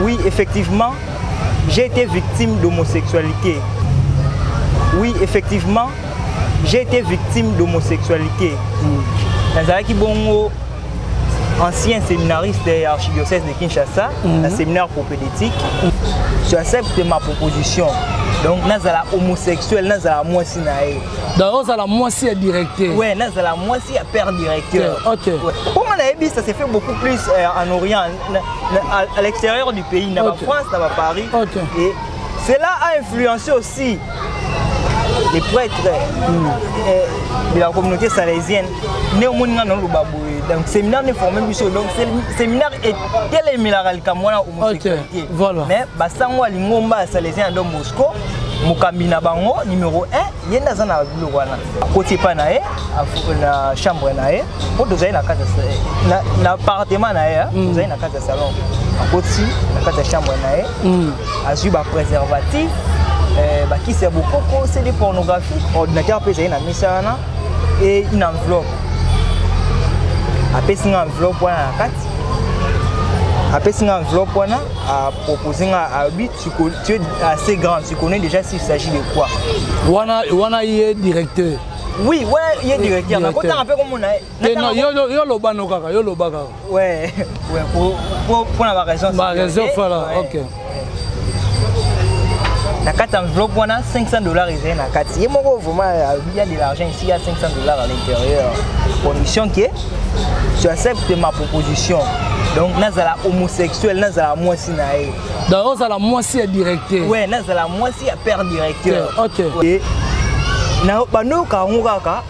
Oui, effectivement, j'ai été victime d'homosexualité. Oui, effectivement, j'ai été victime d'homosexualité. Nazaraki Bongo, ancien séminariste et archidiocèse de Kinshasa, un séminaire propédétique, tu acceptes ma proposition. Donc, nazala homosexuel, nazala moi si nae. Donc, nazala moi si directeur. Ouais, nazala moi si père directeur. Ok. Ouais. Pour moi, ça s'est fait beaucoup plus en Orient, à l'extérieur du pays, dans la France, dans Paris. Et cela a influencé aussi les prêtres de la communauté salésienne. Donc, séminaire ne formait plus. Donc, séminaire est tel minéral comme moi homosexualité. Voilà. Mais basango alingomba salésien Don Bosco, mukambina bango numéro 1, yenda zana bulo wana. Côté pa nae, na chambre nae, pour dozaï na casa na appartement nae, dozaï na casa salon. Côté na casa chambre nae, azu ba préservatif, ba qui c'est beaucoup, c'est des pornographiques, ordinateur pe na misana et une enveloppe. Après une enveloppe wana na kati. Après une enveloppe wana a proposé à lui, tu es assez grand, tu connais déjà s'il s'agit de quoi. Wana y est directeur. Oui, ouais, il est directeur. Mais quand on appelle comme on a. Non, yo lo bano kaka, yo lo baka. Ouais, pour la raison. Ma raison voilà, OK. La carte enveloppe on a $500 et na carte. Et moi vraiment il y a de l'argent ici, il y a $500 à l'intérieur. Condition que tu acceptes ma proposition. Donc nazala homosexuel, nazala moi si nae. Donc nazala moi si directeur. Ouais, nazala moi si père directeur. OK. Et na bano ka ngaka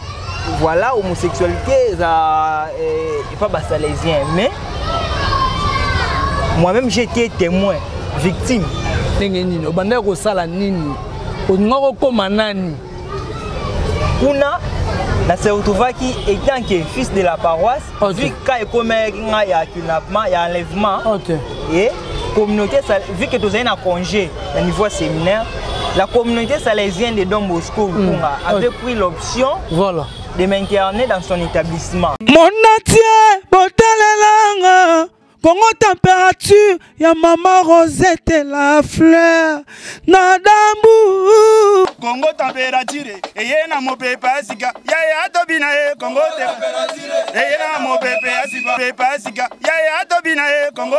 voilà homosexualité ça est pas basalésien mais moi-même j'ai été témoin, victime. Nini obanda ko sala nini? Ongo ko manani. Kuna na se retrouvaki étant que fils de la paroisse, vu qu'il y a kidnappement, il y a enlèvement. Et communauté vu que tu as un congé au niveau séminaire, la communauté salésienne de Don Bosco avait pris l'option de m'interner dans son établissement. Mon atier, botalelanga. Congo température, ya maman Rosette la fleur, nadambu. Congo température, et na mo pepe asika, ya tobina Congo température, et na mo pepe asika, pepe asika, ya tobina Congo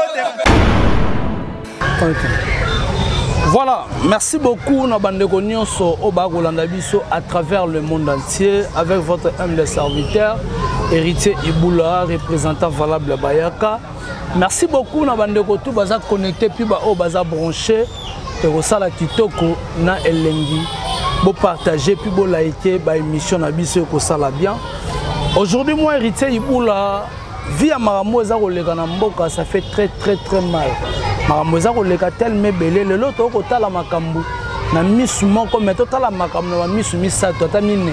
Voilà, merci beaucoup Nabandeko Nyonso Obakolanda Biso à travers le monde entier avec votre humble serviteur, héritier Iboula, représentant valable Bayaka. Merci beaucoup Nabandeko tout baza connecté puis ba o baza branché et osala kitoko na elengi. Bo partager puis bo liker ba émission na biso ko sala bien. Aujourd'hui moi héritier Iboula via makambo eza koleka na mboka ça fait très mal. Makambo eza koleka tellement belé le loto ko tala makambo na misu moko mais to tala makambo na misu misato ata mine.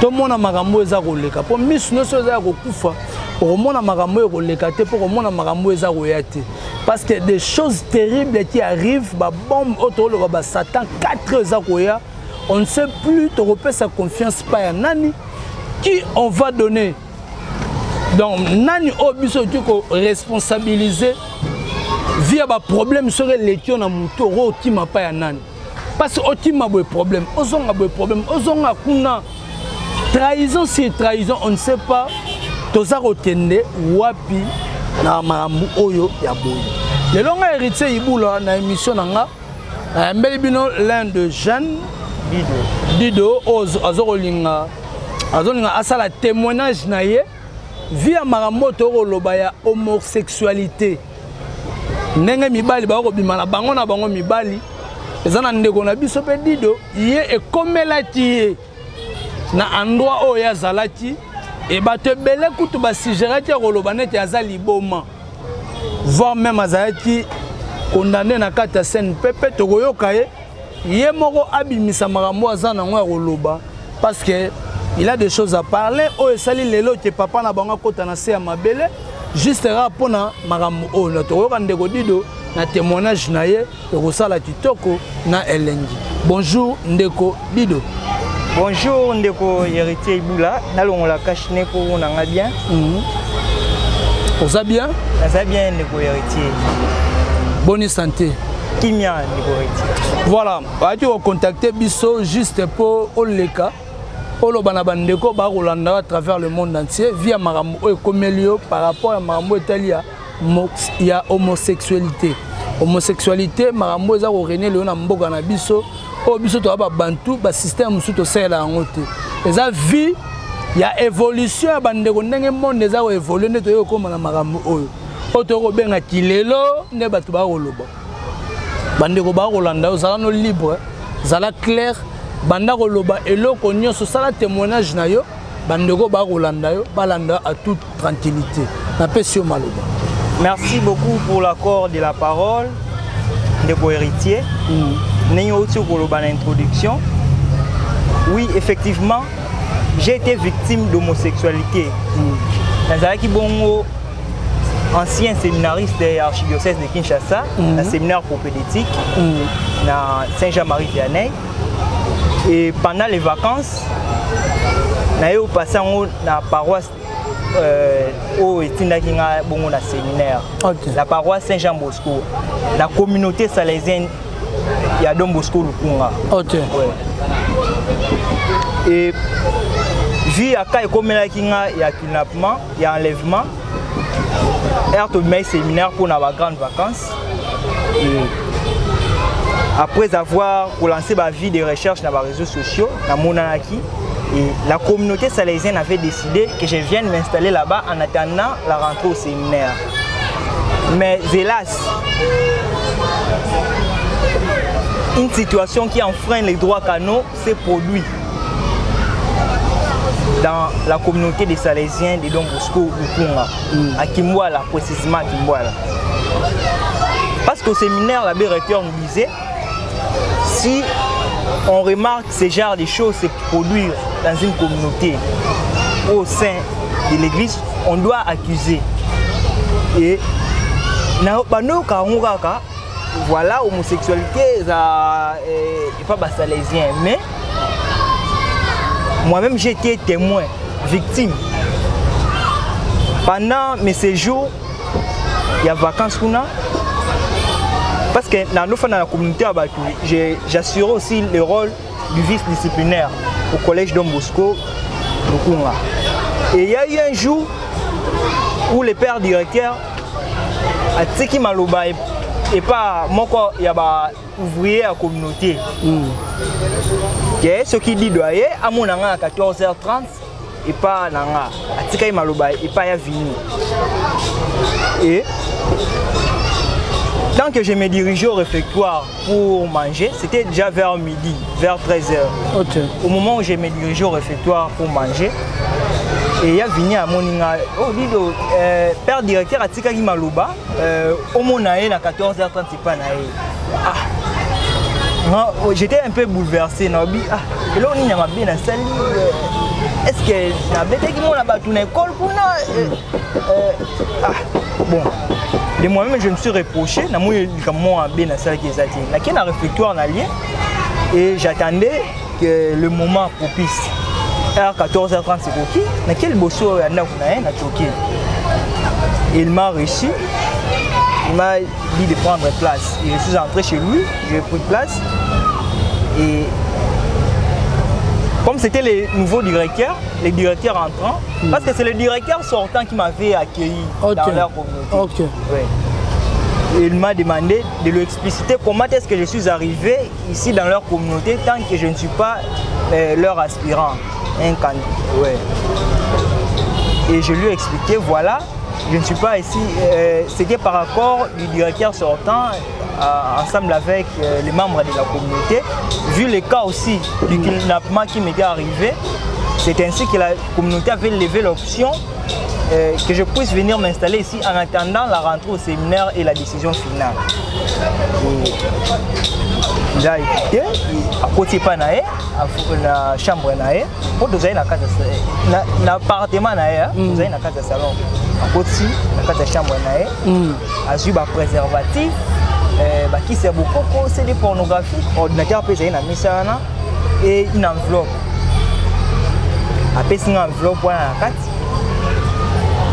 To mona makambo eza koleka po misu no so eza ko kufa. Pour mon makambo koleka te pour mon makambo eza koyate parce que des choses terribles qui arrivent ba bombe autour le ba Satan 4 eza koya on ne sait plus te repère sa confiance pas ya nani qui on va donner donc nani obiso tu ko responsabiliser via ba problème sur l'étion na muto ro qui m'a pas ya nani parce que otima bo problème ozonga bo problème ozonga kuna trahison c'est trahison on ne sait pas toza kotende wapi na makambo oyo ya boye lelo nga héritier Iboula na émission nanga mbeli bino l'un de Jeanne Dido azolinga asala témoignage na ye via makambo to koloba ya homosexualité ndenge mibali ba ko bimana bango na bango mibali ezana ndeko na biso pe Dido ye ekomelati na endroit oyo yazalaki et bah te belé kutu ba sigerati koloba neti azali boma voire même azalaki condamné na kata scène pepe to koyoka ye moko abimisa makambo azana ngo koloba parce que il a des choses à parler o esali lelo ke papa na bango kota na se ya mabele juste rapona makambo o na to koyoka ndeko Dido na témoignage na ye to kosala kitoko na elengi. Bonjour ndeko Dido. Bonjour ndeko héritier Iboula, nalongo la kashine ko nanga bien. Ça bien? Ça bien ndeko héritier. Bonne santé. Kimia Héritier. Voilà, tu vas contacter Bisso juste pour Oleka. Olo Banabandeko, Barolanda à travers le monde entier, via Marambo et Comelio par rapport à Marambo Italia. Il y a homosexualité. Homosexualité, Marambo est René Léon Mboga na Bisso. Au Bisso, tu as Bantu, le système sous le la honte. Les avis, il y a évolution à Bandeko, le monde des a évolué, ne te comme Marambo. Auto ben a Kilelo, ne batu Baroloba. Bandeko Barolanda, vous allez libre, vous allez clair. Bandako loba eloko nyonso sala témoignage na yo bandeko ba Rolanda yo balanda à toute tranquillité na pesio maloba. Merci beaucoup pour l'accord de la parole de Héritier. N'ayons aussi pour l'introduction. Oui, effectivement, j'ai été victime d'homosexualité. Nazaraki Bongo, ancien séminariste de l'archidiocèse de Kinshasa, un séminaire propédétique na Saint-Jean-Marie-Vianney. Et pendant les vacances, je suis passé dans la paroisse au séminaire. La paroisse Saint-Jean-Bosco. La communauté salésienne, il y a Don Bosco Lukunga. Et vu qu'il y a kidnappement, il y a enlèvement, il y a un séminaire pour les grandes vacances. Après avoir lancé ma vie de recherche dans les réseaux sociaux, dans Monanaki, et la communauté salésienne avait décidé que je vienne m'installer là-bas en attendant la rentrée au séminaire. Mais hélas, une situation qui enfreint les droits canaux s'est produite dans la communauté des Salésiens de Don Bosco Lukunga, à Kimwala, précisément à Kimwala. Parce qu'au séminaire, l'abbé recteur nous disait, si on remarque ce genre de choses se produire dans une communauté au sein de l'église, on doit accuser. Et voilà, homosexualité, n'est pas salésien. Mais moi-même, j'ai été témoin, victime. Pendant mes séjours, il y a vacances. Parce que dans la communauté, j'assure aussi le rôle du vice-disciplinaire au collège Don Bosco Lukunga. Et il y a eu un jour où le père directeur a dit qu'il m'a dit et pas moi il y a ouvrier à la communauté. Ce qui dit doyer à mon à 14h30 et pas nanga. A dit qu'il m'a dit et pas y a venu. Et tant que je me dirigeais au réfectoire pour manger, c'était déjà vers midi, vers 13h. Au moment où je me dirigeais au réfectoire pour manger, et il y a venu à mon père directeur a dit qu'il m'a au moment à 14h30, c'est pas j'étais un peu bouleversé. Est-ce que bon. De moi-même, je me suis reproché, je suis réfectoire et j'attendais que le moment propice. À 14h30, c'est OK. Mais quel bosso il m'a reçu, il m'a dit de prendre place. Et je suis entré chez lui, j'ai pris place. Et comme c'était les nouveaux directeurs, les directeurs entrants, parce que c'est le directeur sortant qui m'avait accueilli dans leur communauté. Et il m'a demandé de lui expliciter comment est-ce que je suis arrivé ici dans leur communauté tant que je ne suis pas leur aspirant, un candidat. Et je lui ai expliqué, voilà, je ne suis pas ici, c'était par accord du directeur sortant, ensemble avec les membres de la communauté. Vu le cas aussi du kidnappement qui m'était arrivé, c'est ainsi que la communauté avait levé l'option que je puisse venir m'installer ici en attendant la rentrée au séminaire et la décision finale. J'ai été à côté de la chambre, pour nous aller dans l'appartement, nous allons dans le salon. À côté de la chambre, à un préservatif, qui c'est beaucoup, c'est des pornographies, ordinateur et une enveloppe. Après, c'est une enveloppe pour la carte.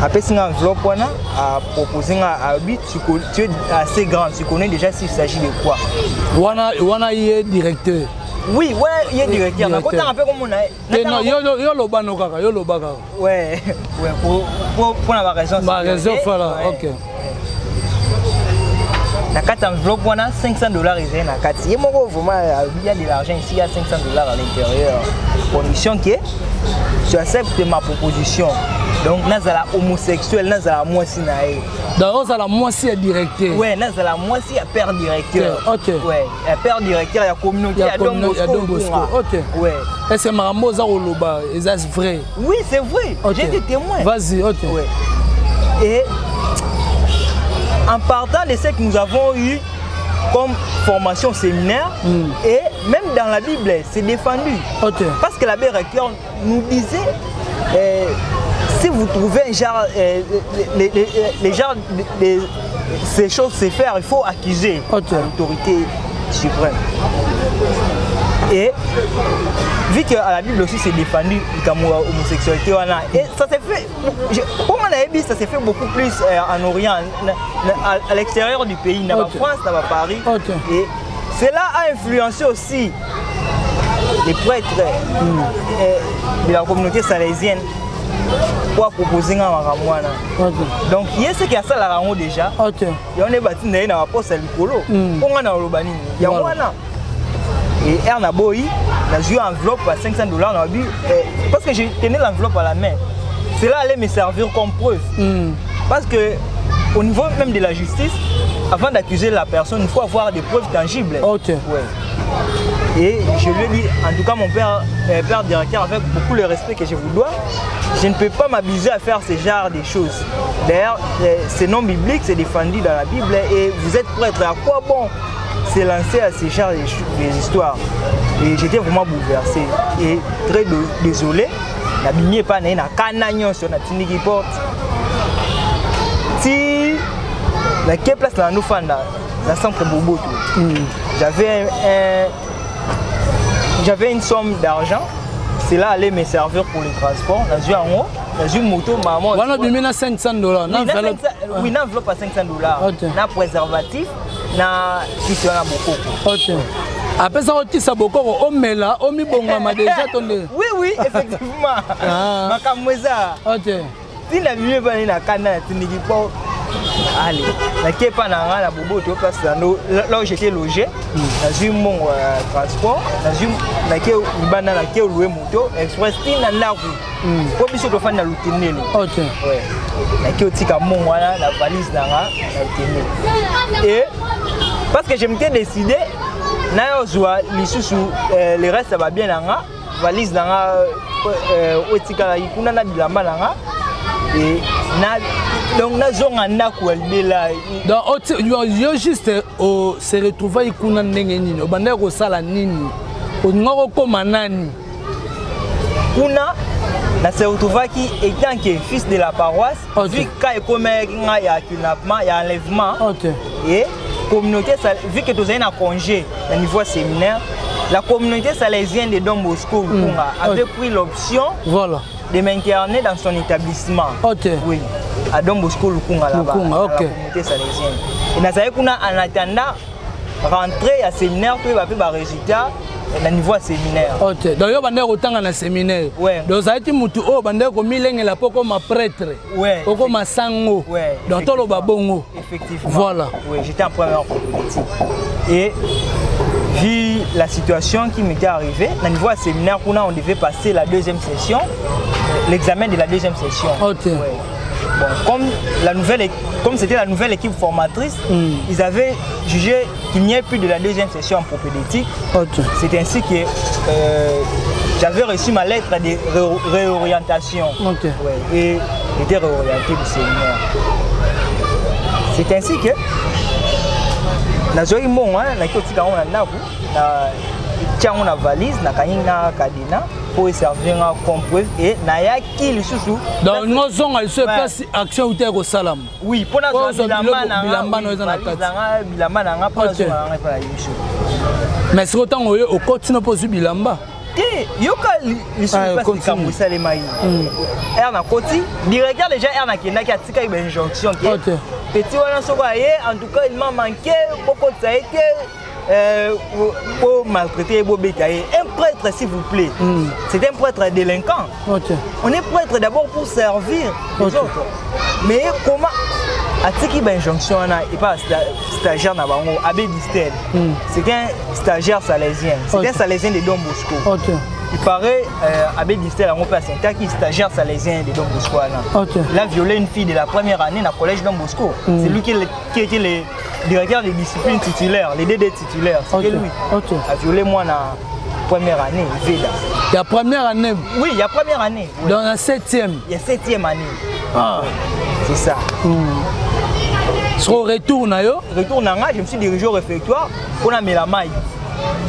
Après, c'est une enveloppe, à proposer un but, tu es assez grand, tu connais déjà s'il s'agit de quoi. Wana est directeur. Oui, ouais, il est directeur. Mais quand tu as un peu comme on a. Non, yo lo baka. Ouais, pour la raison. Ma raison, voilà, ok. La carte enveloppe, on a $500 et la carte. Il y a de l'argent ici, il y a $500 à l'intérieur. Condition que tu acceptes ma proposition. Donc, nous sommes homosexuels, nous sommes moitié. Donc, nous sommes moitié directeur. Oui, nous sommes moitié père directeur. Ok. Oui, père directeur, il y a communauté, il y a Don Bosco. Ok. Oui. Est-ce que Marambo Zaroloba, c'est vrai? Oui, c'est vrai. Okay. J'ai des témoins. Vas-y, ok. Oui. Et en partant de ce que nous avons eu comme formation séminaire, et même dans la Bible, c'est défendu. Okay. Parce que l'abbé recteur nous disait, si vous trouvez un genre, les genres ces choses se faire, il faut accuser l'autorité suprême. Et vu qu'à la Bible aussi c'est défendu l'homosexualité, et ça s'est fait, comme on a dit, ça s'est fait beaucoup plus en Orient, à l'extérieur du pays, dans la France, dans Paris. Et cela a influencé aussi les prêtres de la communauté salésienne pour proposer un maramouana. Donc, il y a ce qui a ça la rango déjà. Il y a un bâtiment dans la poste à l'icolo. Comment on a l'obani? Il y a un. Et Erna Boy, j'ai eu une enveloppe à $500. Parce que j'ai tenu l'enveloppe à la main. Cela allait me servir comme preuve. Parce que au niveau même de la justice, avant d'accuser la personne, il faut avoir des preuves tangibles. Ouais. Et je lui ai dit, en tout cas mon père directeur, avec beaucoup le respect que je vous dois, je ne peux pas m'abuser à faire ce genre de choses. D'ailleurs, c'est non biblique, c'est défendu dans la Bible et vous êtes prêtre. À quoi bon se lancer à ce genre d'histoires? Et j'étais vraiment bouleversé et très désolé. La bignée pas na canagnon sur la tiniki porte. Si la quelle place là nous faisons dans centre Bobo, j'avais une somme d'argent. Cela allait me servir pour le transport. Dans une moto, maman. On a mis $500. Oui, une enveloppe à $500. Un préservatif, na question à beaucoup. Après ça, on tisse beaucoup. On met là, on met bon déjà tombé. Oui, effectivement. Ma camoisa. Si la mieux va aller na canal, tu ne dis pas. Allez, la kepa na la bobo tu place là où j'étais logé, dans mon transport, dans la bana la ke louer moto express na ndaku. Pour biso to fana lutinelo. OK. Ouais. La ke otika mon wana la valise na lutinelo. Et parce que je m'étais décidé na ozwa lisusu le reste ça va bien na valise na otika la ikuna na bilamba na et donc na zonga ndako là. Donc juste se retrouver ikuna ndenge nini obanda ko sala nini ongo ko manani kuna na se retrouver qui étant que fils de la paroisse vu ka ekomé nga ya kidnappement ya enlèvement et communauté vu que tu as un congé au niveau séminaire la communauté salésienne de Don Bosco avait pris l'option de m'interner dans son établissement. Oui, à Don Bosco Lukunga là-bas, la communauté salésienne. Et nous avons en attendant rentrer à séminaire pour avoir des résultats au niveau séminaire. Donc vous avez autant dans séminaire. Donc ça a été mutu oh bande ko milenge la poko ma prêtre. Poko ma sango. Donc tout le babongo. Effectivement. Voilà. Oui, j'étais en première politique. Et vu la situation qui m'était arrivée, au niveau séminaire, on devait passer la deuxième session, l'examen de la deuxième session. Bon, comme c'était la nouvelle équipe formatrice, ils avaient jugé qu'il n'y ait plus de la deuxième session en propédeutique. C'est ainsi que j'avais reçu ma lettre de réorientation. Et j'étais réorienté du séminaire. C'est ainsi que nazoi mon na kotika on na ku na tiango na valise na kanina kadina pour servir comme preuve et na ya ki lisusu donc nous zonga il se place action uté ko salam oui pour na bilamba no eza na kati bilamba na nga pour na zonga na pa yiso mais c'est autant au continue pour bilamba yoka likambo esalema ye r na koti directeur déjà r nakendaki atikaki bainjonction ke petit wana soko aye en tout cas il m'a manqué bokotisa ye te po maltraiter bobeta ye un prêtre s'il vous plaît c'est un prêtre délinquant on est prêtre d'abord pour servir les autres mais comment atiki bainjonction wana et pas stagiaire na bango Abbé Distel c'est un stagiaire salésien c'est un salésien de Don Bosco il paraît Abbé Distel en fait c'est un stagiaire salésien de Don Bosco il a violé une fille de la première année dans le collège Don Bosco c'est lui qui était le directeur des disciplines titulaires les DD titulaires c'était lui a violé moi dans première année Veda il y a première année oui il y a première année dans la 7e il y a 7e année c'est ça Sur retour na yo je me suis dirigé au réfectoire pour la Mélamai.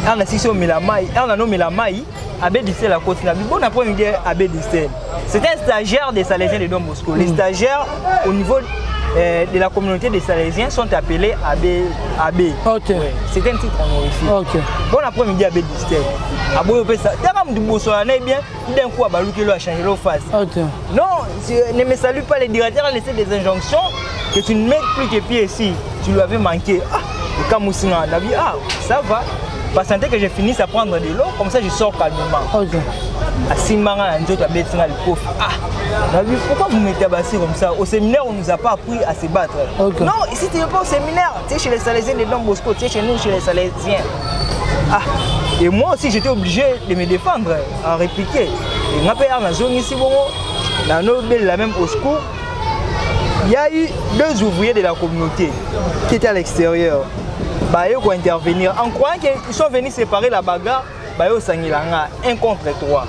On a assisté au Mélamai, on a nommé Mélamai, Abbé Distel à côté. Bon après-midi Abbé Distel. C'est un stagiaire des Salésiens de Don Bosco. Les stagiaires au niveau de la communauté des Salésiens sont appelés Abbé. Ouais. C'est un titre honorifique. Bon après-midi Abbé Distel. Aboyo pesa. Taram du Botswana bien, d'un coup Abaluki a changé le face. Non, ne me salue pas les directeurs ont laissé des injonctions. Que tu ne mets plus tes pieds ici, tu lui avais manqué. Ah, et quand Moussina a dit, ah, ça va. Patienter que je finisse à prendre de l'eau, comme ça je sors calmement. À Simara, nous autres, à Betsina, le pauvre. Ah, pourquoi vous mettez abassé comme ça? Au séminaire, on ne nous a pas appris à se battre. Non, ici tu n'es pas au séminaire, tu es chez les Salésiens de Don Bosco, tu es chez nous, chez les Salésiens. Ah, et moi aussi j'étais obligé de me défendre, à répliquer. Et ma père, dans la zone ici, dans nos belles, la même au secours. Il y a eu 2 ouvriers de la communauté qui étaient à l'extérieur. Ils ont intervenir. En croyant qu'ils sont venus séparer la bagarre, ils ont sangilanga 1 contre 3.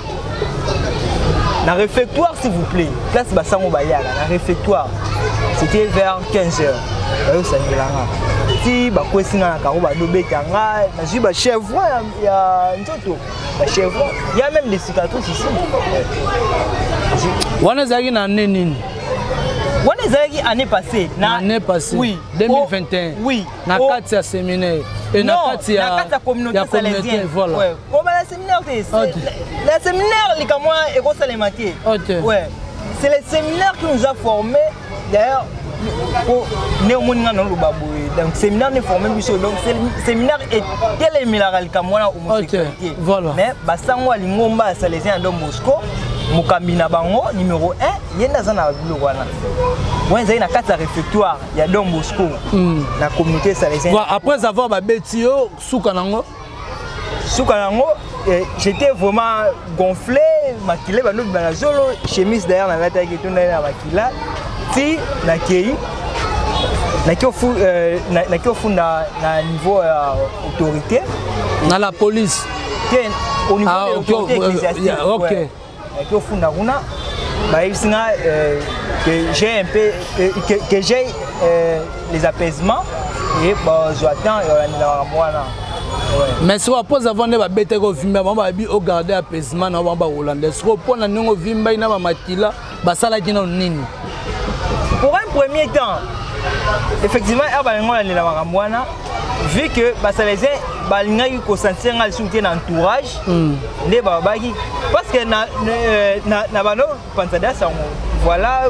Dans le réfectoire, s'il vous plaît, place Bassango Bayala, dans le réfectoire, c'était vers 15h. Ils ont sangilanga. Si bakwesina na karoba dobetanga, na zuba chèvre ya ntoto. Chèvre, il y a même des cicatrices ici. Wana zaki na nini? On est année passée. L'année passée. Oui. 2021. Oui. Na kati ya séminaire. Et na kati ya communauté salésienne. Voilà. Ouais. Comme la séminaire, le séminaire, les camois et Rosalématé. Ouais. C'est le séminaire qui nous a formés. D'ailleurs, au Néomoninga non Lubaboué. Donc, séminaire nous formé donc le séminaire est tel minéral camois homosexualité. Voilà. Mais Bassango Lingomba salésien Don Bosco. Mukambina bango numéro 1 yenda za na bilo wana wenza ina kata réfectoire ya Don Bosco na communauté salésienne. Après avoir babeti yo suka nango j'étais vraiment gonflé makile bano banazolo chemise d'ailleurs na lata ki tuna na makila ti na kei na kiofu na niveau autorité na la police au niveau de l'autorité ecclésiastique. OK. Qui au fond d'Aruna, que j'ai un peu, que j'ai les apaisements et j'attends mais si après avoir des bêtes au vimba, on va bien garder apaisement, on va hollandais. Si on prend un vimba, il y a matila, basala qui n'ont nini. Pour un premier temps, effectivement, vu que Basalésien balinga ko sentir ngal soutien entourage ne babaki parce que na bano pensada ça voilà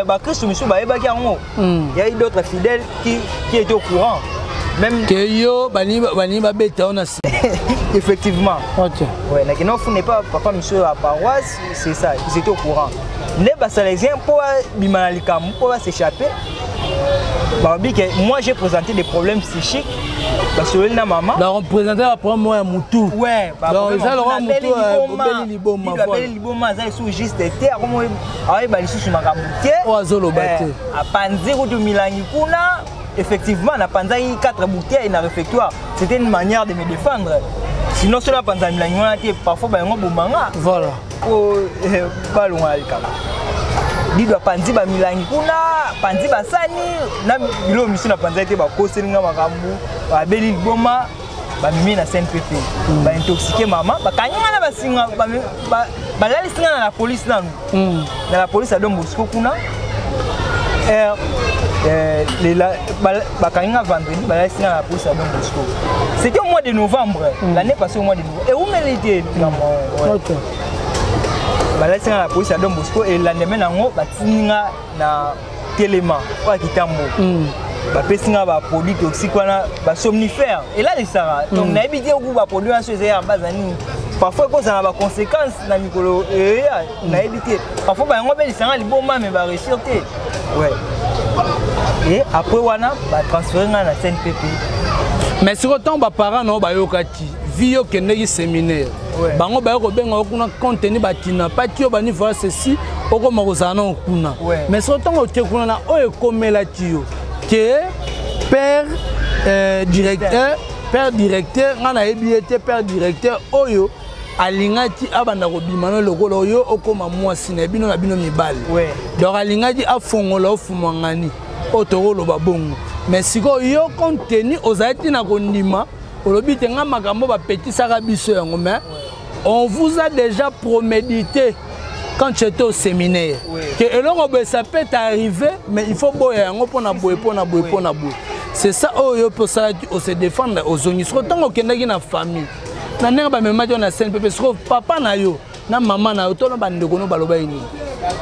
ba Christ misu ba ebaki ango il y a eu d'autres fidèles qui étaient au courant même que yo bani ba beta on a effectivement OK ouais na kino n'est pas papa monsieur à paroisse c'est ça ils étaient au courant ne Basalésien pour bimalikam pour s'échapper. Moi j'ai présenté des problèmes psychiques parce que la maman la représenté après moi à Moutou ouais donc ça le Moutou liboma liboma ça sous juste terre comme ah ba lisusu makambuke oazolo baté a panzi ko milangi kuna effectivement na panzai 4 bouteilles na réfectoire c'était une manière de me défendre sinon cela panza milangi on a été parfois ba ngo bomanga voilà ko balonga alikala Dido panzi ba milangi kuna panzi ba sani na bilo misu na panza ete ba koselinga makambu ba beli boma ba mimi na CNPP ba intoxiquer maman ba kanyanga na basinga ba lali singa na la police nanu na la police a Don Bosco kuna Bakanga vendredi, balasi na la police à Don Bosco. C'était au mois de novembre, l'année passée au mois de novembre. Et où m'était OK. Balasi na la police à Don Bosco et l'année maintenant batinga na Téléma ou Kitambo. Bapesinga ba produits toxiques wana ba somnifères. Et là les sara. Donc na ebité au ba produits en chose en bazani. Parfois quand ça a des conséquences na mikolo na ebité. Parfois ba ngo be lisanga liboma mais ba recherté. Ouais. Et après wana ba transférer na CNPP. Mais sur autant ba parents no ba yokati vio kendeki séminaire. Bango ba ko benga kuna contenu batina patio bani voir ceci oko makozana okuna. Mais sur autant o tekuna na o ekomela tio que père directeur ngana ebiete père directeur oyo alingati abanda ko bimano lokolo oyo okoma mwasi na bino mibale. Donc alingati afongola ofumangani otoro babongo. Mais siko yo contenu ozati na kondima olobi tenga makambo ba petit saka biso yango mais on vous a déjà promédité quand tu étais au séminaire que elongo ça peut arriver mais il faut boya yango pona boye. C'est ça oyo pour ça on se défendre aux zones so tango kendaki na famille na nenga ba memajo na CNPP so papa na yo na maman na yo to ba ndeko no baloba ini.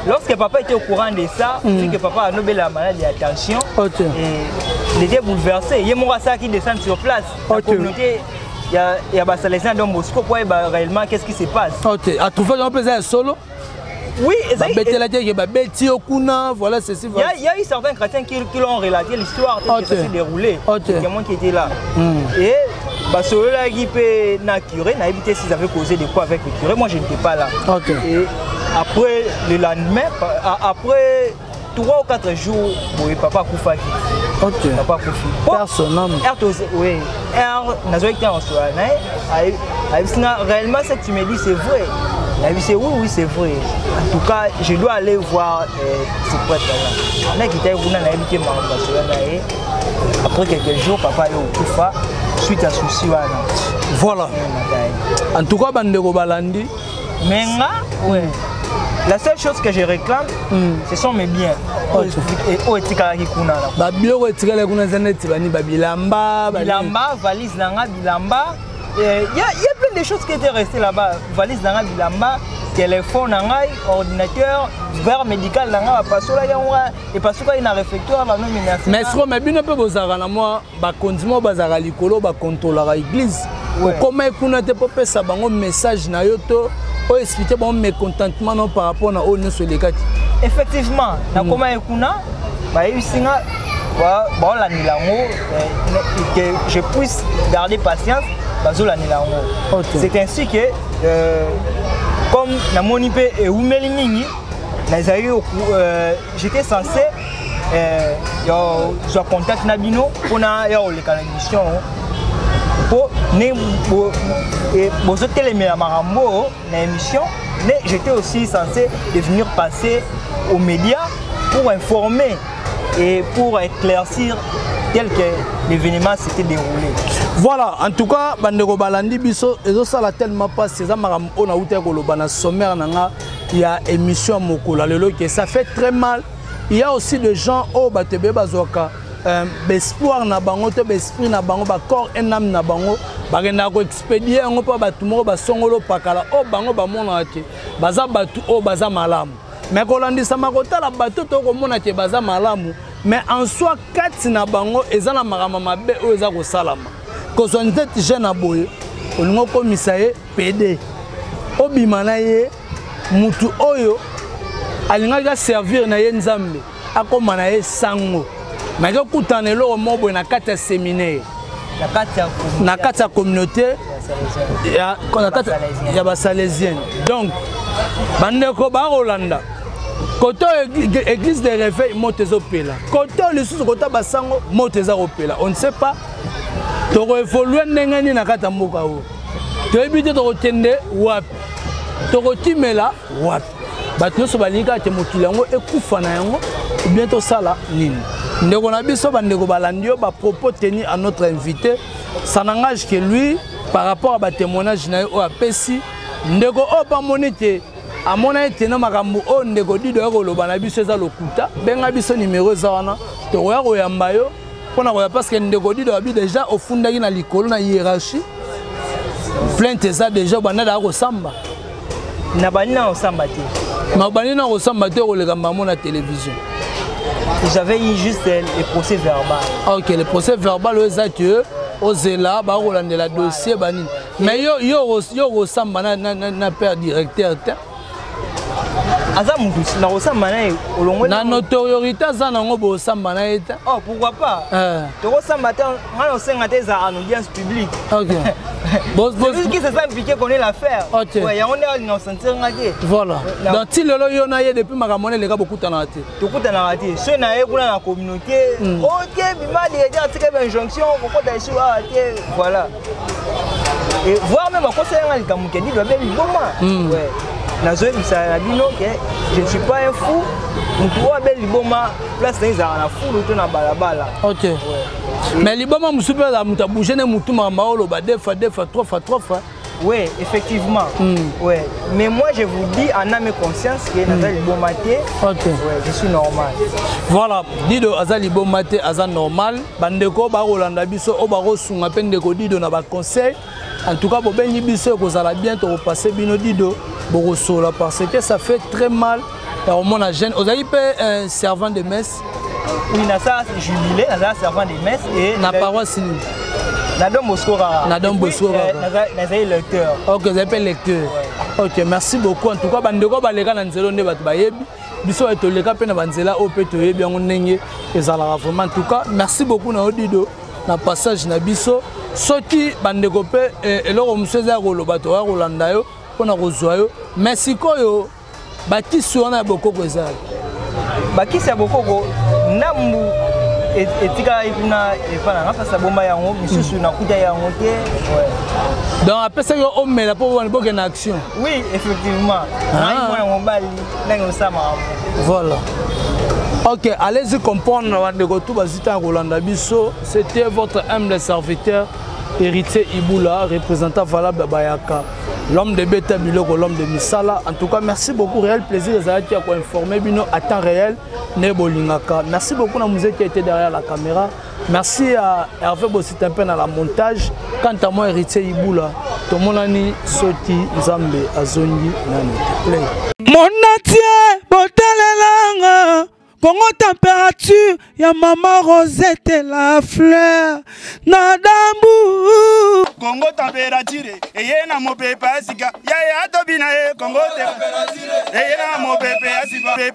Lorsque papa était au courant de ça, vu que papa a nobel la maladie d'attention, il était bouleversé. Il y a mon rasa qui descend sur place. La communauté, il y a des Salesiens Don Bosco pour voir réellement qu'est-ce qui se passe. À trouver un peu solo. Oui, voilà ceci. Il y a eu certains chrétiens qui l'ont relaté l'histoire qui s'est déroulée. Quelqu'un qui était là. Et celui-là qui peut curé, n'a évité s'ils avaient causé de quoi avec le curé. Moi je n'étais pas là. Et après le lendemain, après 3 ou 4 jours, papa Koufaki. Papa Koufi. Personnellement. Oui. Réellement, ce que tu me dis, c'est vrai. Oui, c'est vrai. En tout cas, je dois aller voir ce prêtre-là. Après quelques jours, papa est au Koufa suite à souci. Voilà. En tout cas, Bandeko Balandi. Menga, oui. La seule chose que je réclame, ce sont mes biens. Bilamba, valise Nanga, Bilamba. Il y a plein de choses qui étaient restées là-bas. Valise Nanga, Bilamba, téléphone Nanga, ordinateur, verre médical Nanga, et parce qu'il y a un réfectoire. Mais ce que je peux vous dire, moi, je contrôle l'église. Comment est-ce que vous message na yoto pour expliquer mon mécontentement par rapport à l'ONU sur les gars? Effectivement, comment est-ce que je puisse garder patience. C'est ainsi que, comme la monipé et Oumelingi, j'étais censé avoir contact Nabino pour les émissions. Pour j'étais aussi censé devenir passer aux médias pour informer et pour éclaircir tel que l'événement s'était déroulé. Voilà, en tout cas, Bandeko Balandi Biso, ça l'a tellement passé. On a eu sommaire, il y a émission Mokola, ça fait très mal. Il y a aussi des gens au Batebe Bazoka. L'espoir na bango te l'esprit na bango ba corps et âme na bango bagenda ko expédier ngo pa batu mo ba songolo pakala o bango ba mona te baza batu o baza malamu mais ko landisa makota la batu to ko mona te baza malamu mais en soi kati na bango ezana makama mabe o eza ko salama ko zonte jeune aboye olingo ko misaye PD obimana ye mutu oyo alinga servir na ye nzambe akoma na ye sango. Mais je suis au monde na kata séminaire na kata communauté ya ba Salésienne. Donc bandeko ba Rolanda côté église de réveil motezo pela côté le sous côté basango motezo opela on ne sait pas to évoluer ndengani na kata mboka o to ebité to tende wapi to timela wapi bato so balinga te mokili yango ekufa na yango bientôt ça là nini. Ndeko na biso bandeko balandio ba propos tenus à notre invité, ça n'engage que lui par rapport à ba témoignage na o apesi ndeko o pa monite amona ete na makambo o ndeko Dido ya koloba na biso eza lokuta benga biso numéro eza wana tokoya koyamba yo mpona koya parce que ndeko Dido abi déjà ofundaki na likolo na hiérarchie plainte eza déjà banda da kosamba na bani na kosamba te na bani na kosamba te koleka mbamo na télévision. J'avais eu juste le procès verbal. Ok, le procès verbal eza que ozela ba kolandela dossier bani mais yo kosamba na père directeur te aza mutu na kosamba na olongwe na notoriété aza nango bosamba na eta. Oh pourquoi pas to kosamba te ngana osenga te za en audience publique. Ok. Boss qui se sent impliqué connaît l'affaire. Ouais, ya on est na sentir ngaki. Voilà. Donc ti lelo yo na ye depuis makamone les gars beaucoup tana te. To kutana ngati. So na ye kuna na communauté. OK, bima déjà tika injonction kokota ici voilà. Et voir même à quoi ça nga likamuke dit doit bien liboma. Ouais. Nazoe bisala bino que je ne suis pas un fou. Mutu wa be liboma place na na fou to na balabala. OK. Ouais. Mais liboma musupe la muta bouger ne mutu maolo ba deux fois trois fois. Oui, effectivement. Ouais. Mais moi je vous dis en âme et conscience que nazali libomate. OK. Ouais, je suis normal. Voilà, Dido azali libomate aza normal. Bandeko ba rolanda biso o ba rosunga pe ndeko Dido na ba conseil. En tout cas, bo benyi biso ko zala bien to repasser bino Dido bo sola parce que ça fait très mal. Au moins la jeune, vous avez un servant de messe. Oui, ça jubilé, ça servant de messe et na paroisse ni. Nadom Boscora. Nadom Boscora. Nazai lecteur. OK, vous avez lecteur. OK, merci beaucoup. En tout cas, bandeko baleka na nzelo nde batu bayebi. Biso etoleka pe na banzela o pe toyebi yango ndenge ezala vraiment. En tout cas, merci beaucoup na Dido na passage na biso. Soki bandeko pe eloko museza koloba to ya kolanda yo pona kozwa yo. Merci koyo. Bakisi wana bokoko ezali. Bakisi ya bokoko ndambu etika ipuna epana na pasa bomba yango misusu na kuta yango te. Ouais. Donc après ça yo omela po wana boke na action. Oui, effectivement. Moi mon bali nango sama. Voilà. OK, allez-y comprendre wandeko tout bazita Rolanda biso, c'était votre humble serviteur Héritier Iboula, représentant valable Bayaka. L'homme de Beta Biloko, l'homme de Misala. En tout cas, merci beaucoup. Réel plaisir de vous informer Bino à temps réel. Nebolingaka. Merci beaucoup à Mouzé qui était derrière la caméra. Merci à Hervé Bossit un peu dans la montage. Quant à moi, Héritier Iboula, tout le monde Soti, Zambé, Azongi, Nani. Play. Mon atier, botalelanga. Congo température, ya maman Rosette la fleur, nadambu. Congo température, eye na mopepe asika, ya tobina e Congo température, eye na mopepe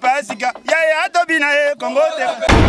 asika, ya tobina e Congo température.